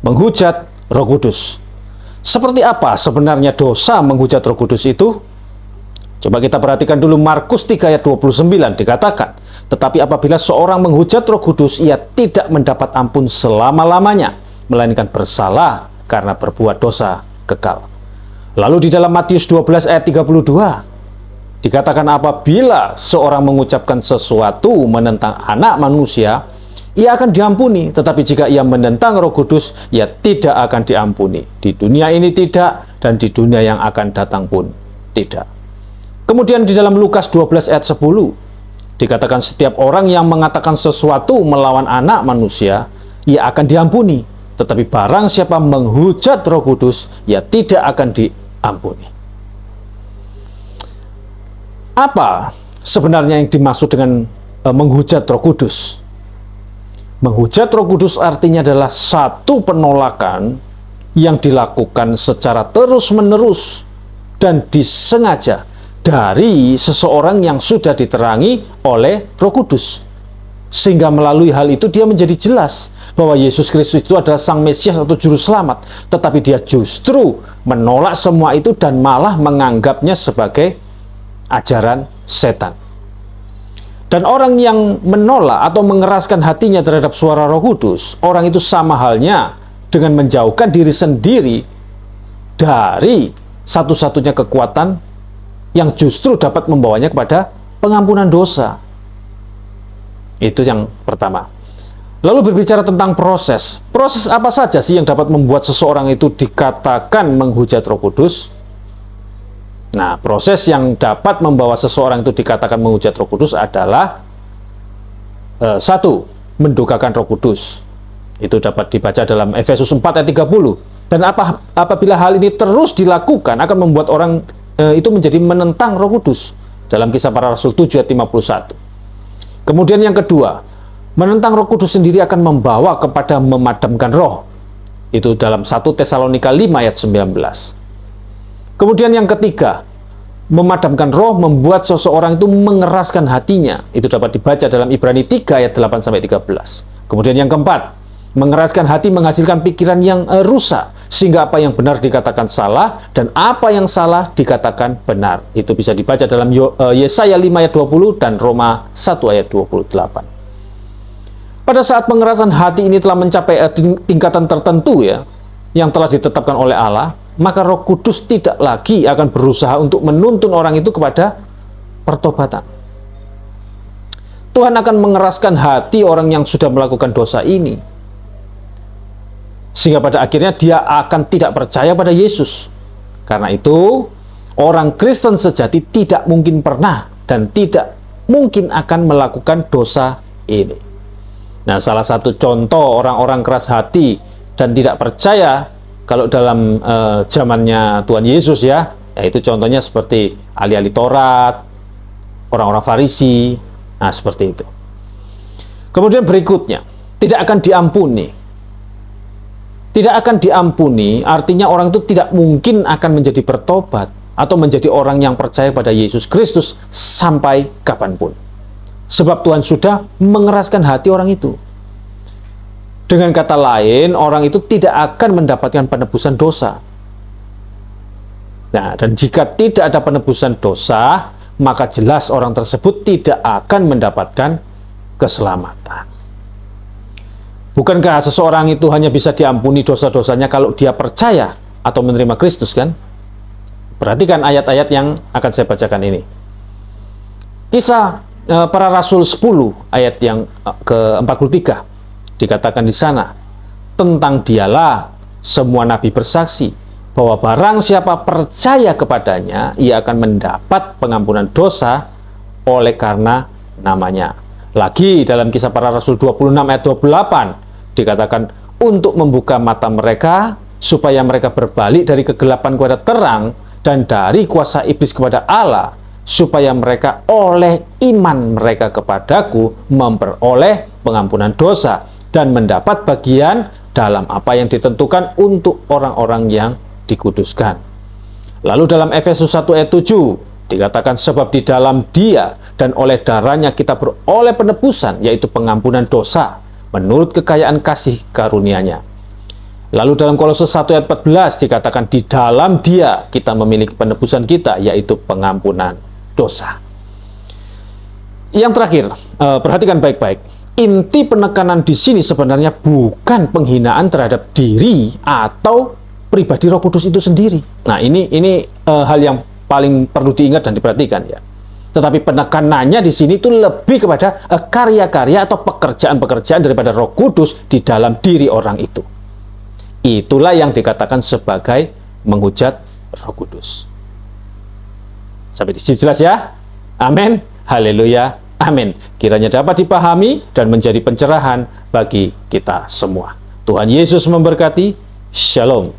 menghujat Roh Kudus. Seperti apa sebenarnya dosa menghujat Roh Kudus itu? Coba kita perhatikan dulu Markus 3 ayat 29 dikatakan, tetapi apabila seorang menghujat Roh Kudus, ia tidak mendapat ampun selama-lamanya, melainkan bersalah karena berbuat dosa kekal. Lalu di dalam Matius 12 ayat 32 dikatakan apabila seorang mengucapkan sesuatu menentang anak manusia, ia akan diampuni, tetapi jika ia menentang Roh Kudus, ia tidak akan diampuni. Di dunia ini tidak, dan di dunia yang akan datang pun tidak. Kemudian di dalam Lukas 12 ayat 10 dikatakan setiap orang yang mengatakan sesuatu melawan anak manusia, ia akan diampuni, tetapi barang siapa menghujat Roh Kudus, ia tidak akan diampuni. Apa sebenarnya yang dimaksud dengan menghujat Roh Kudus? Menghujat Roh Kudus artinya adalah satu penolakan yang dilakukan secara terus-menerus dan disengaja dari seseorang yang sudah diterangi oleh Roh Kudus. Sehingga melalui hal itu dia menjadi jelas bahwa Yesus Kristus itu adalah Sang Mesias atau Juru Selamat. Tetapi dia justru menolak semua itu dan malah menganggapnya sebagai ajaran setan. Dan orang yang menolak atau mengeraskan hatinya terhadap suara Roh Kudus, orang itu sama halnya dengan menjauhkan diri sendiri dari satu-satunya kekuatan yang justru dapat membawanya kepada pengampunan dosa. Itu yang pertama. Lalu berbicara tentang proses. Proses apa saja sih yang dapat membuat seseorang itu dikatakan menghujat Roh Kudus? Nah, proses yang dapat membawa seseorang itu dikatakan menghujat Roh Kudus adalah satu, mendukakan Roh Kudus. Itu dapat dibaca dalam Efesus 4 ayat 30. Dan apabila hal ini terus dilakukan akan membuat orang itu menjadi menentang Roh Kudus dalam Kisah Para Rasul 7 ayat 51. Kemudian yang kedua, menentang Roh Kudus sendiri akan membawa kepada memadamkan roh. Itu dalam 1 Tesalonika 5 ayat 19. Kemudian yang ketiga, memadamkan roh membuat seseorang itu mengeraskan hatinya. Itu dapat dibaca dalam Ibrani 3 ayat 8 sampai 13. Kemudian yang keempat, mengeraskan hati menghasilkan pikiran yang rusak, sehingga apa yang benar dikatakan salah dan apa yang salah dikatakan benar. Itu bisa dibaca dalam Yesaya 5 ayat 20 dan Roma 1 ayat 28. Pada saat pengerasan hati ini telah mencapai tingkatan tertentu ya, yang telah ditetapkan oleh Allah, maka Roh Kudus tidak lagi akan berusaha untuk menuntun orang itu kepada pertobatan. Tuhan akan mengeraskan hati orang yang sudah melakukan dosa ini, sehingga pada akhirnya dia akan tidak percaya pada Yesus. Karena itu, orang Kristen sejati tidak mungkin pernah dan tidak mungkin akan melakukan dosa ini. Nah, salah satu contoh orang-orang keras hati dan tidak percaya kalau dalam zamannya Tuhan Yesus ya, yaitu contohnya seperti ahli-ahli Taurat, orang-orang Farisi, nah seperti itu. Kemudian berikutnya, tidak akan diampuni. Tidak akan diampuni artinya orang itu tidak mungkin akan menjadi bertobat atau menjadi orang yang percaya pada Yesus Kristus sampai kapanpun. Sebab Tuhan sudah mengeraskan hati orang itu. Dengan kata lain, orang itu tidak akan mendapatkan penebusan dosa. Nah, dan jika tidak ada penebusan dosa, maka jelas orang tersebut tidak akan mendapatkan keselamatan. Bukankah seseorang itu hanya bisa diampuni dosa-dosanya kalau dia percaya atau menerima Kristus, kan? Perhatikan ayat-ayat yang akan saya bacakan ini. Kisah Para Rasul 10 ayat yang ke-43 dikatakan di sana, tentang dialah semua nabi bersaksi bahwa barang siapa percaya kepadanya, ia akan mendapat pengampunan dosa oleh karena namanya. Lagi dalam Kisah Para Rasul 26 ayat 28 dikatakan untuk membuka mata mereka supaya mereka berbalik dari kegelapan kepada terang dan dari kuasa iblis kepada Allah, supaya mereka oleh iman mereka kepadaku memperoleh pengampunan dosa dan mendapat bagian dalam apa yang ditentukan untuk orang-orang yang dikuduskan. Lalu dalam Efesus 1 ayat 7 dikatakan sebab di dalam Dia dan oleh darahnya kita beroleh penebusan, yaitu pengampunan dosa menurut kekayaan kasih karunia-Nya. Lalu dalam Kolose 1 ayat 14 dikatakan di dalam Dia kita memiliki penebusan kita, yaitu pengampunan dosa. Yang terakhir, perhatikan baik-baik. Inti penekanan di sini sebenarnya bukan penghinaan terhadap diri atau pribadi Roh Kudus itu sendiri. Nah, ini hal yang paling perlu diingat dan diperhatikan ya. Tetapi penekanannya di sini itu lebih kepada karya-karya atau pekerjaan-pekerjaan daripada Roh Kudus di dalam diri orang itu. Itulah yang dikatakan sebagai menghujat Roh Kudus. Sampai di sini jelas ya? Amin. Haleluya. Amin. Kiranya dapat dipahami dan menjadi pencerahan bagi kita semua. Tuhan Yesus memberkati. Shalom.